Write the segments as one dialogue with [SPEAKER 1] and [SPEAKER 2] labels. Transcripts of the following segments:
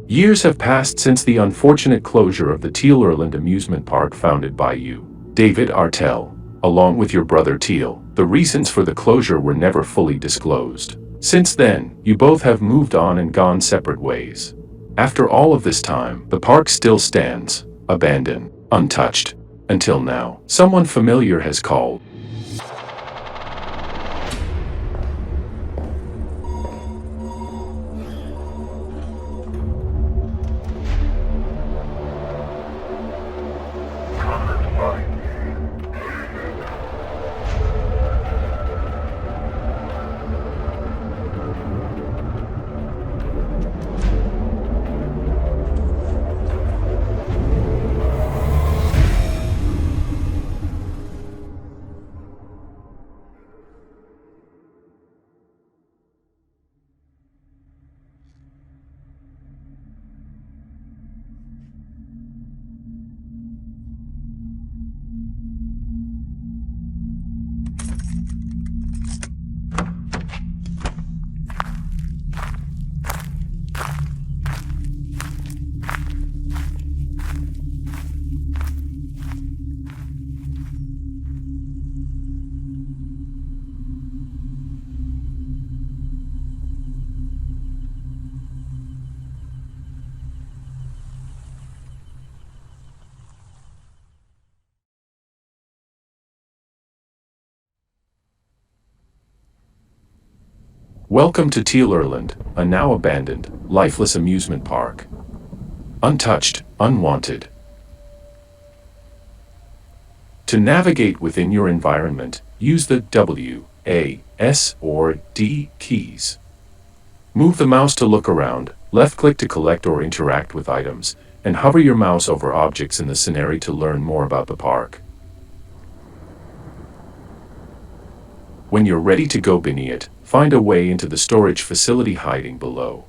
[SPEAKER 1] Years have passed since the unfortunate closure of the Tealerland amusement park founded by you, David Artell, along with your brother Teal. The reasons for the closure were never fully disclosed. Since then, you both have moved on and gone separate ways. After all of this time, the park still stands, abandoned, untouched. Until now, someone familiar has called. Welcome to Tealerland, a now abandoned, lifeless amusement park. Untouched, unwanted. To navigate within your environment, use the W, A, S, or D keys. Move the mouse to look around, left-click to collect or interact with items, and hover your mouse over objects in the scenery to learn more about the park. When you're ready to go beneath it, find a way into the storage facility hiding below.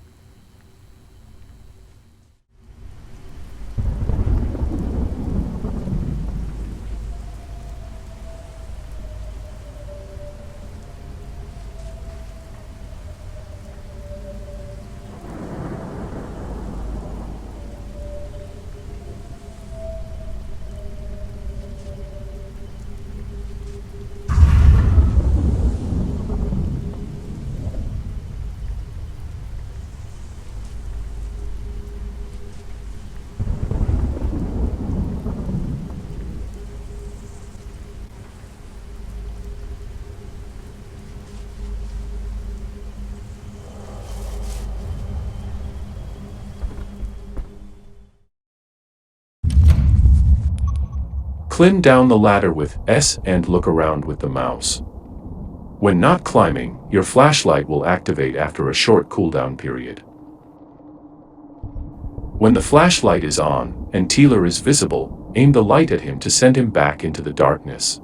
[SPEAKER 1] Climb down the ladder with S and look around with the mouse. When not climbing, your flashlight will activate after a short cooldown period. When the flashlight is on, and Tealer is visible, aim the light at him to send him back into the darkness.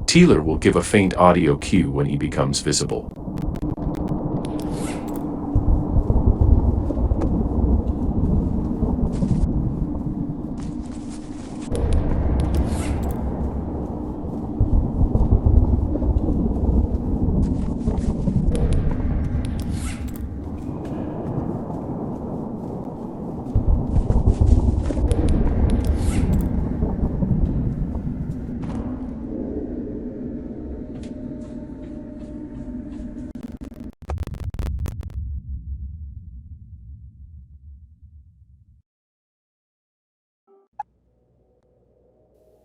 [SPEAKER 1] Tealer will give a faint audio cue when he becomes visible.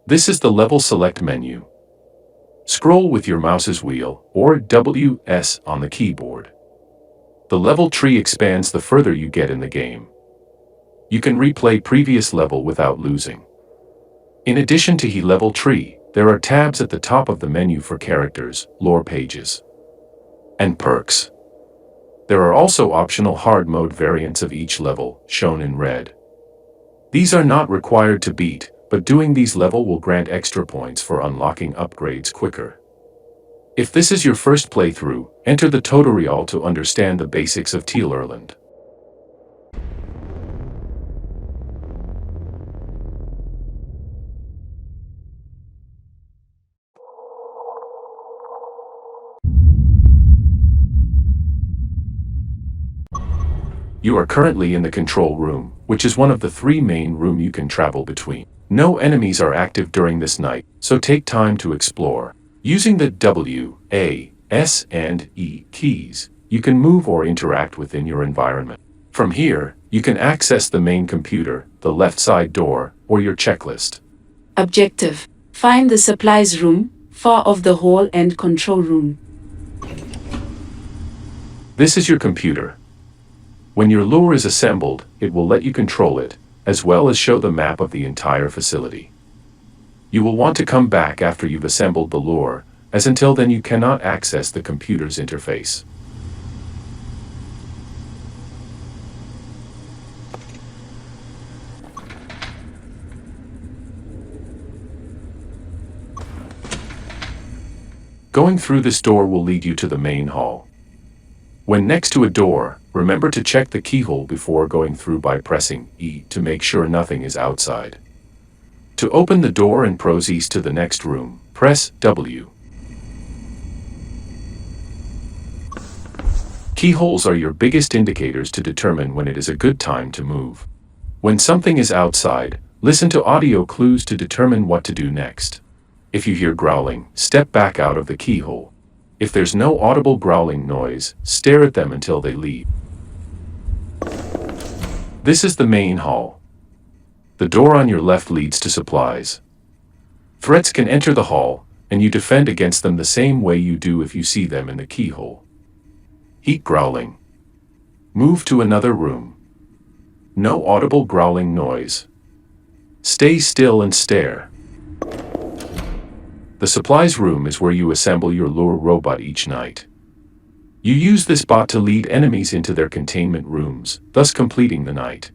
[SPEAKER 1] This is the level select menu. Scroll with your mouse's wheel, or WS on the keyboard. The level tree expands the further you get in the game. You can replay previous level without losing. In addition to level tree, there are tabs at the top of the menu for characters, lore pages, and perks. There are also optional hard mode variants of each level, shown in red. These are not required to beat, but doing these level will grant extra points for unlocking upgrades quicker. If this is your first playthrough, enter the tutorial to understand the basics of Tealerland. You are currently in the control room, which is one of the 3 main rooms you can travel between. No enemies are active during this night, so take time to explore. Using the W, A, S, and E keys, you can move or interact within your environment. From here, you can access the main computer, the left side door, or your checklist.
[SPEAKER 2] Objective: find the supplies room, far off the hall and control room.
[SPEAKER 1] This is your computer. When your lure is assembled, it will let you control it, as well as show the map of the entire facility. You will want to come back after you've assembled the lure, as until then you cannot access the computer's interface. Going through this door will lead you to the main hall. When next to a door, remember to check the keyhole before going through by pressing E to make sure nothing is outside. To open the door and proceed to the next room, press W. Keyholes are your biggest indicators to determine when it is a good time to move. When something is outside, listen to audio clues to determine what to do next. If you hear growling, step back out of the keyhole. If there's no audible growling noise, stare at them until they leave. This is the main hall. The door on your left leads to supplies. Threats can enter the hall, and you defend against them the same way you do if you see them in the keyhole. Heat growling. Move to another room. No audible growling noise. Stay still and stare. The supplies room is where you assemble your lure robot each night. You use this bot to lead enemies into their containment rooms, thus completing the night.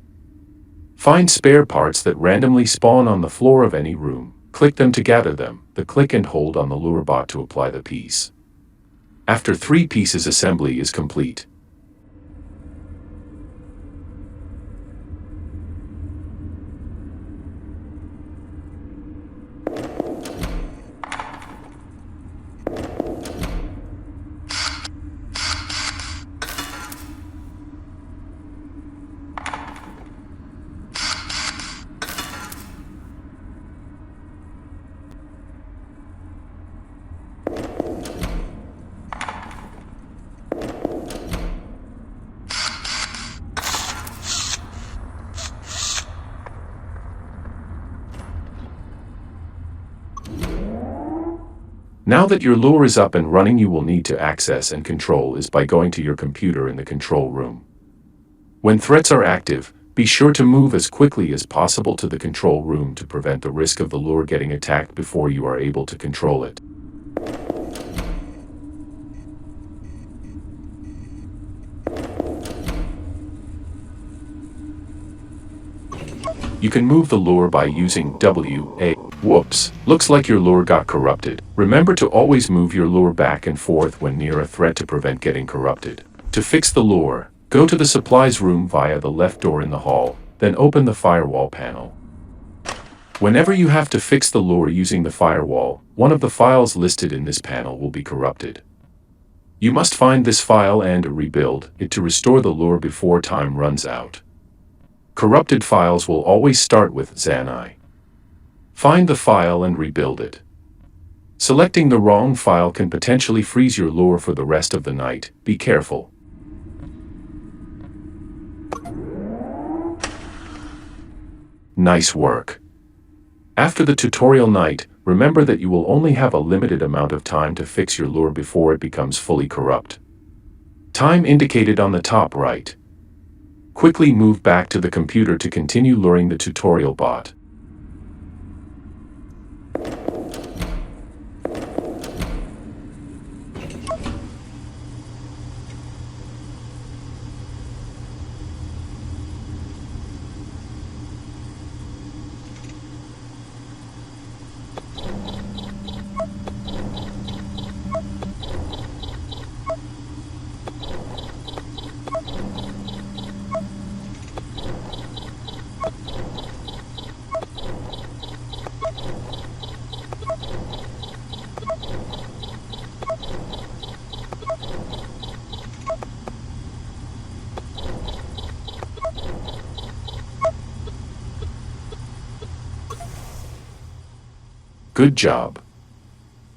[SPEAKER 1] Find spare parts that randomly spawn on the floor of any room, click them to gather them, then click and hold on the lure bot to apply the piece. After 3 pieces assembly is complete. Now that your lure is up and running, you will need to access and control is by going to your computer in the control room. When threats are active, be sure to move as quickly as possible to the control room to prevent the risk of the lure getting attacked before you are able to control it. You can move the lure by using W-A. Whoops, looks like your lure got corrupted. Remember to always move your lure back and forth when near a threat to prevent getting corrupted. To fix the lure, go to the supplies room via the left door in the hall, then open the firewall panel. Whenever you have to fix the lure using the firewall, one of the files listed in this panel will be corrupted. You must find this file and rebuild it to restore the lure before time runs out. Corrupted files will always start with ZANI. Find the file and rebuild it. Selecting the wrong file can potentially freeze your lure for the rest of the night. Be careful. Nice work. After the tutorial night, remember that you will only have a limited amount of time to fix your lure before it becomes fully corrupt. Time indicated on the top right. Quickly move back to the computer to continue luring the tutorial bot. Good job.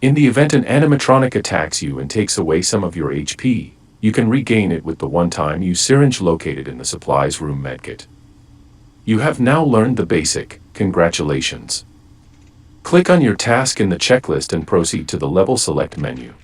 [SPEAKER 1] In the event an animatronic attacks you and takes away some of your HP, you can regain it with the one-time use syringe located in the supplies room medkit. You have now learned the basic. Congratulations. Click on your task in the checklist and proceed to the level select menu.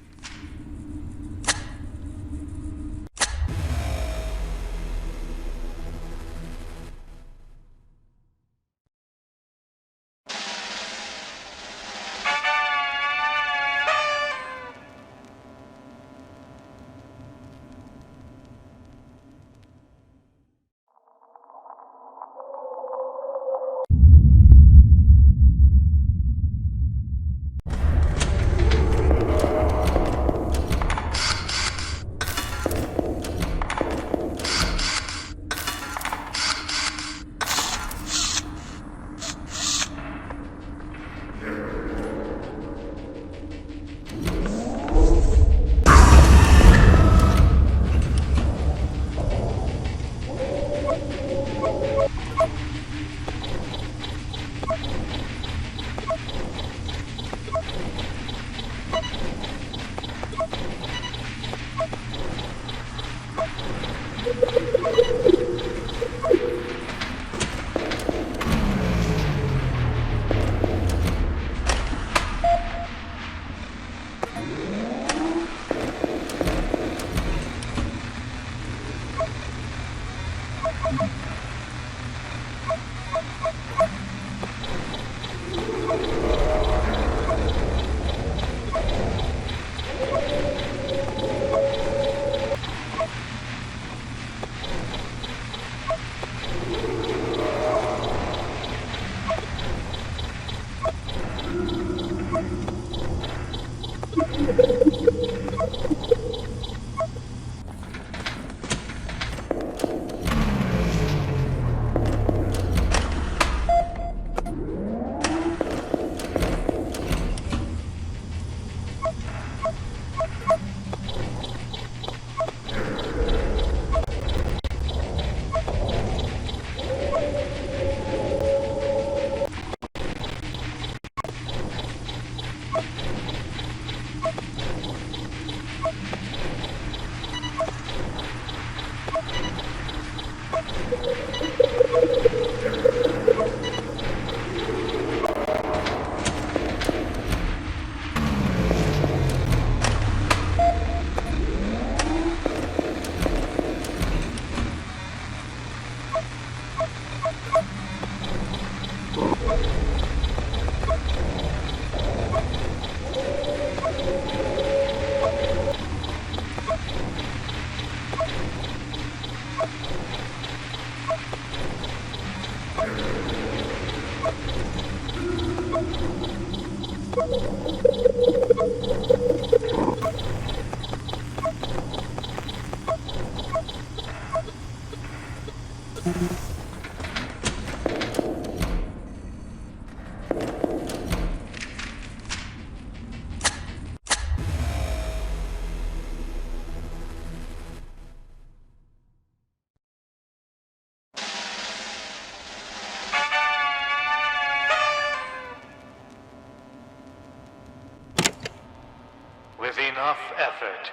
[SPEAKER 3] With enough effort,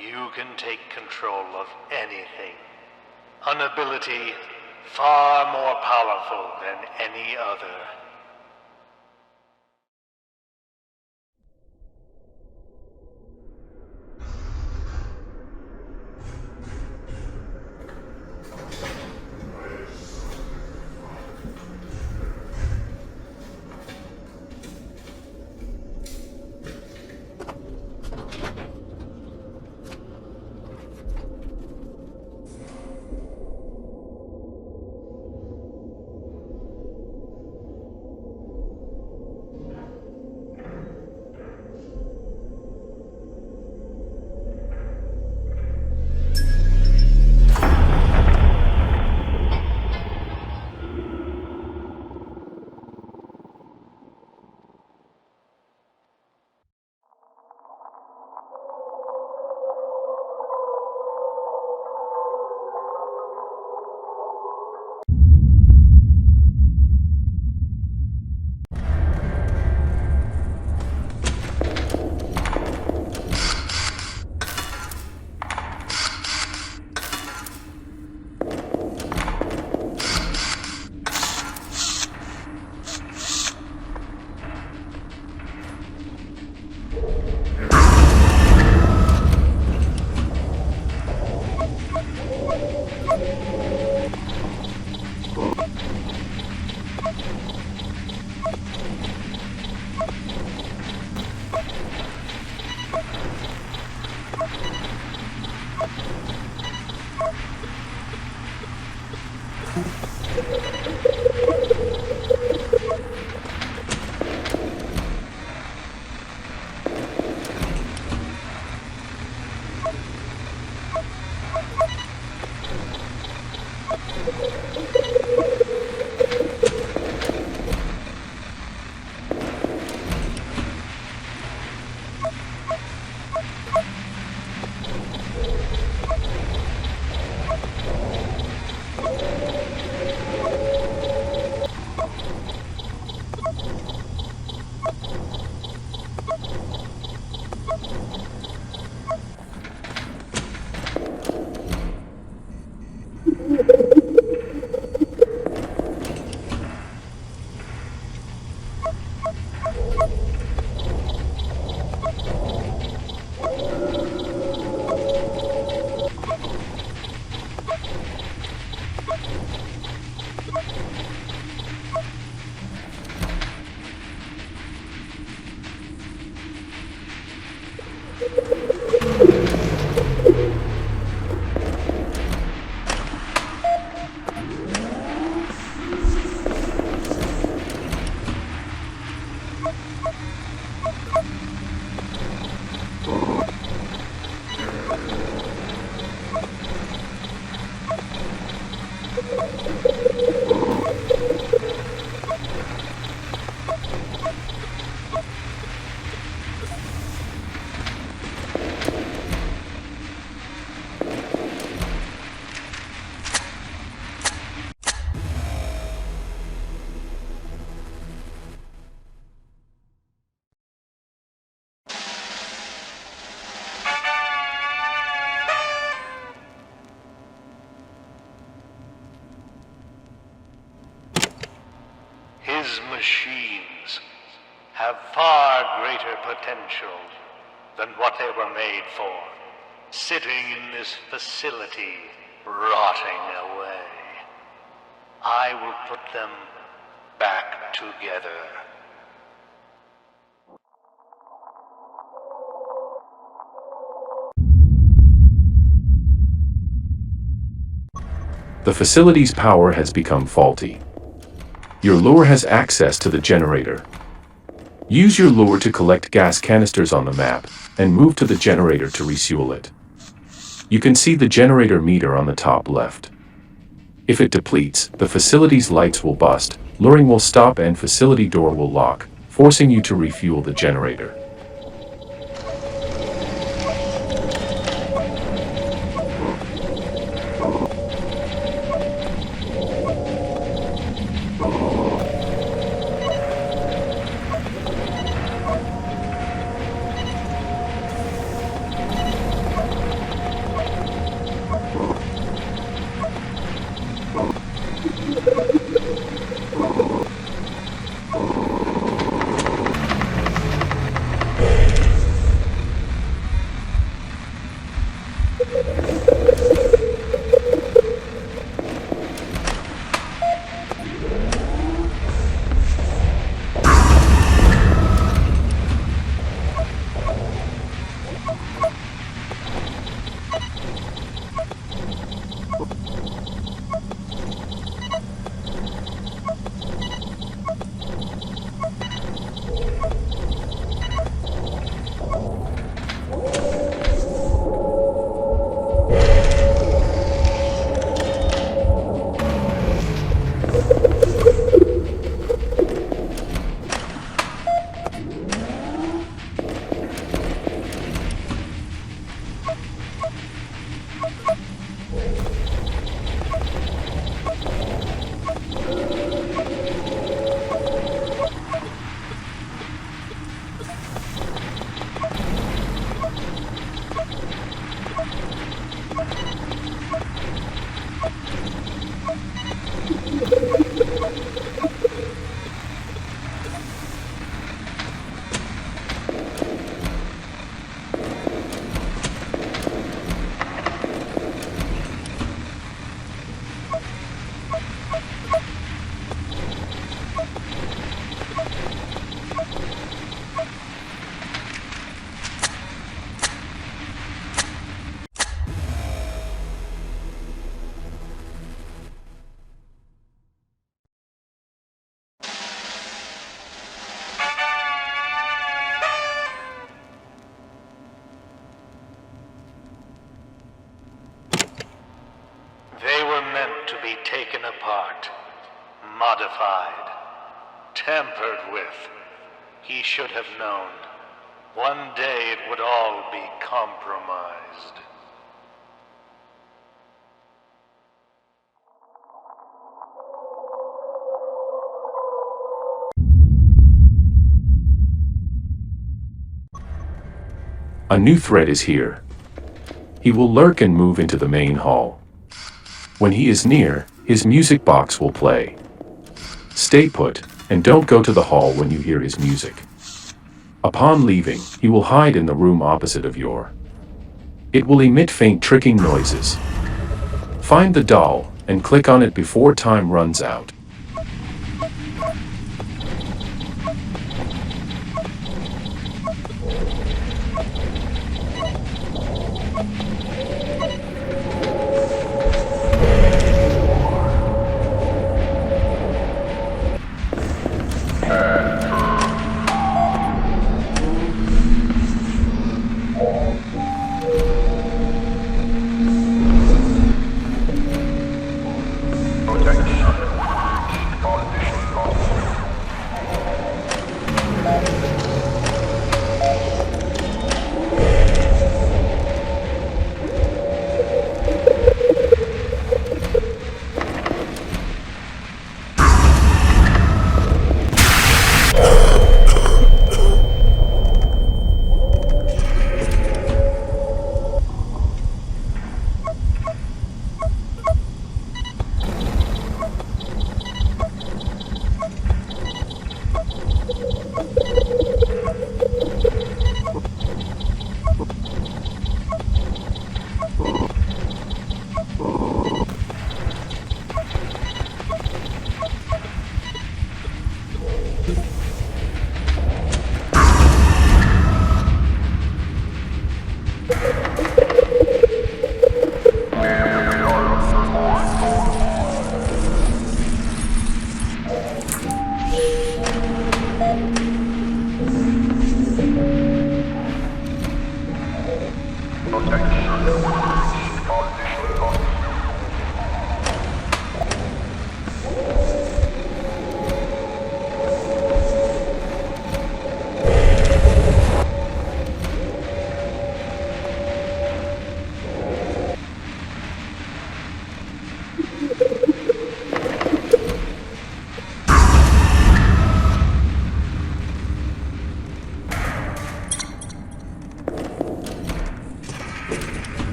[SPEAKER 3] you can take control of anything. An ability far more powerful than any other. His machines have far greater potential than what they were made for, sitting in this facility, rotting away. I will put them back together.
[SPEAKER 1] The facility's power has become faulty. Your lure has access to the generator. Use your lure to collect gas canisters on the map and move to the generator to refuel it. You can see the generator meter on the top left. If it depletes, the facility's lights will bust, luring will stop and facility door will lock, forcing you to refuel the generator.
[SPEAKER 3] To be taken apart, modified, tampered with. He should have known. One day it would all be compromised.
[SPEAKER 1] A new threat is here. He will lurk and move into the main hall. When he is near, his music box will play. Stay put, and don't go to the hall when you hear his music. Upon leaving, he will hide in the room opposite of your. It will emit faint tricking noises. Find the doll, and click on it before time runs out.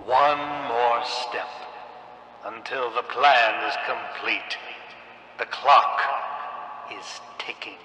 [SPEAKER 3] One more step until the plan is complete. The clock is ticking.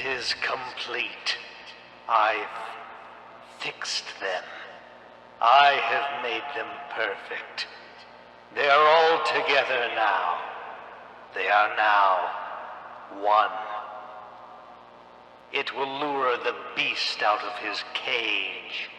[SPEAKER 3] is complete. I've fixed them. I have made them perfect. They are all together now. They are now one. It will lure the beast out of his cage.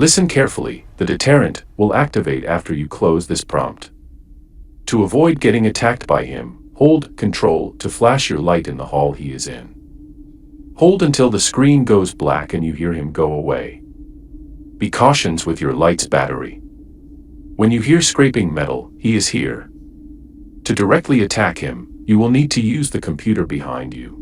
[SPEAKER 1] Listen carefully, the deterrent will activate after you close this prompt. To avoid getting attacked by him, hold Control to flash your light in the hall he is in. Hold until the screen goes black and you hear him go away. Be cautious with your light's battery. When you hear scraping metal, he is here. To directly attack him, you will need to use the computer behind you.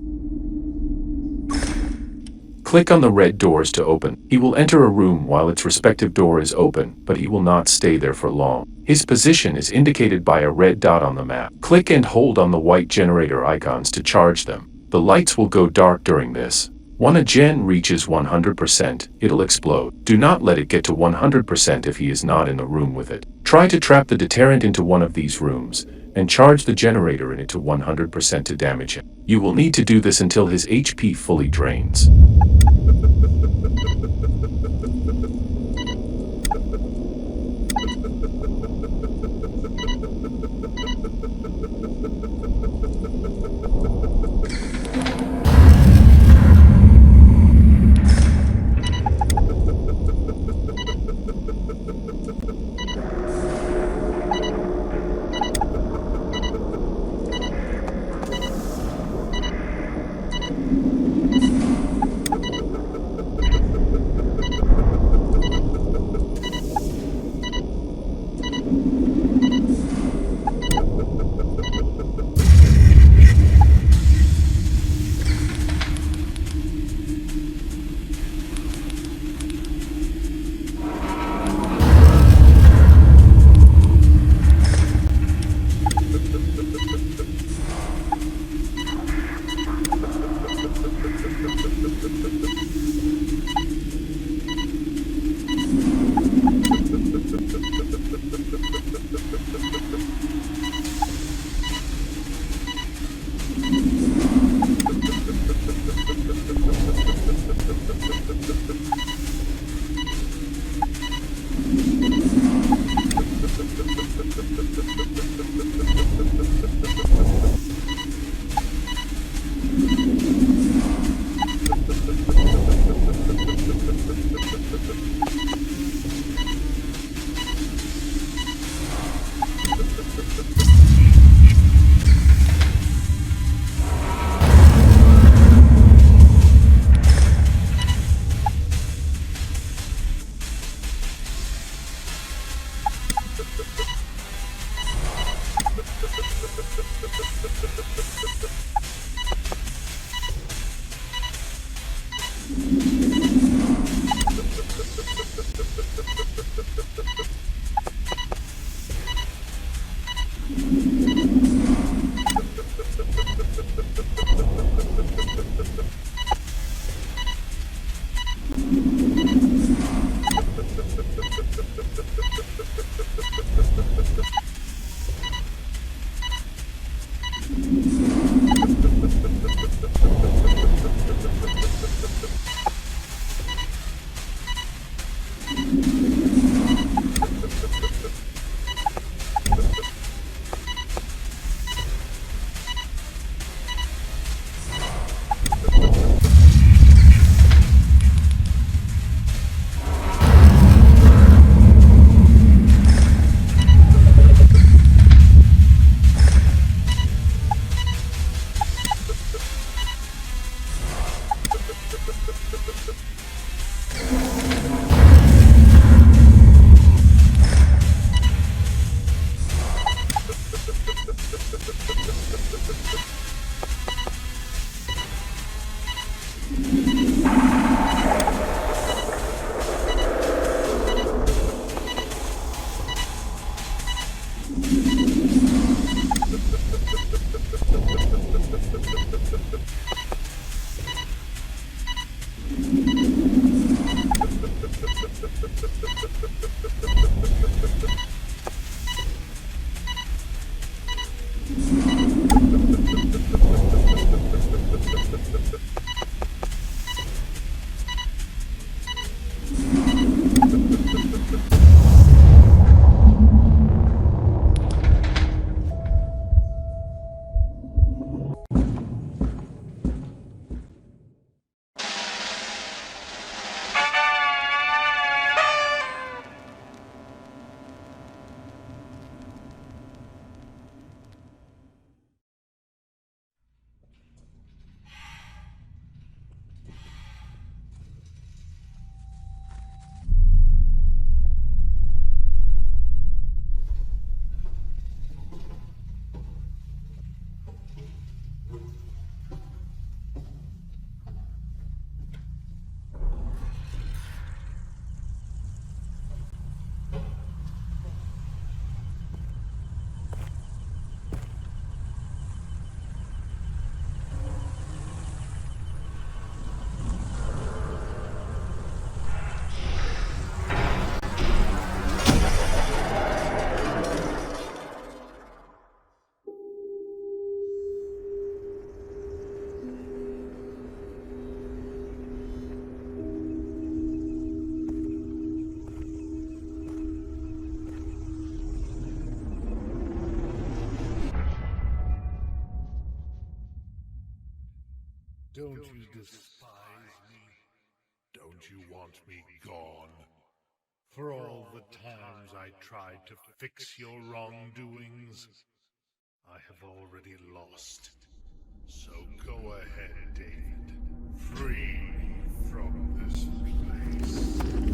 [SPEAKER 1] Click on the red doors to open. He will enter a room while its respective door is open, but he will not stay there for long. His position is indicated by a red dot on the map. Click and hold on the white generator icons to charge them. The lights will go dark during this. When a gen reaches 100%, it'll explode. Do not let it get to 100% if he is not in the room with it. Try to trap the deterrent into one of these rooms, and charge the generator in it to 100% to damage him. You will need to do this until his HP fully drains.
[SPEAKER 4] Don't you despise me? Don't you want me gone? For all the times I tried to fix your wrongdoings, I have already lost. So go ahead, David. Free me from this place.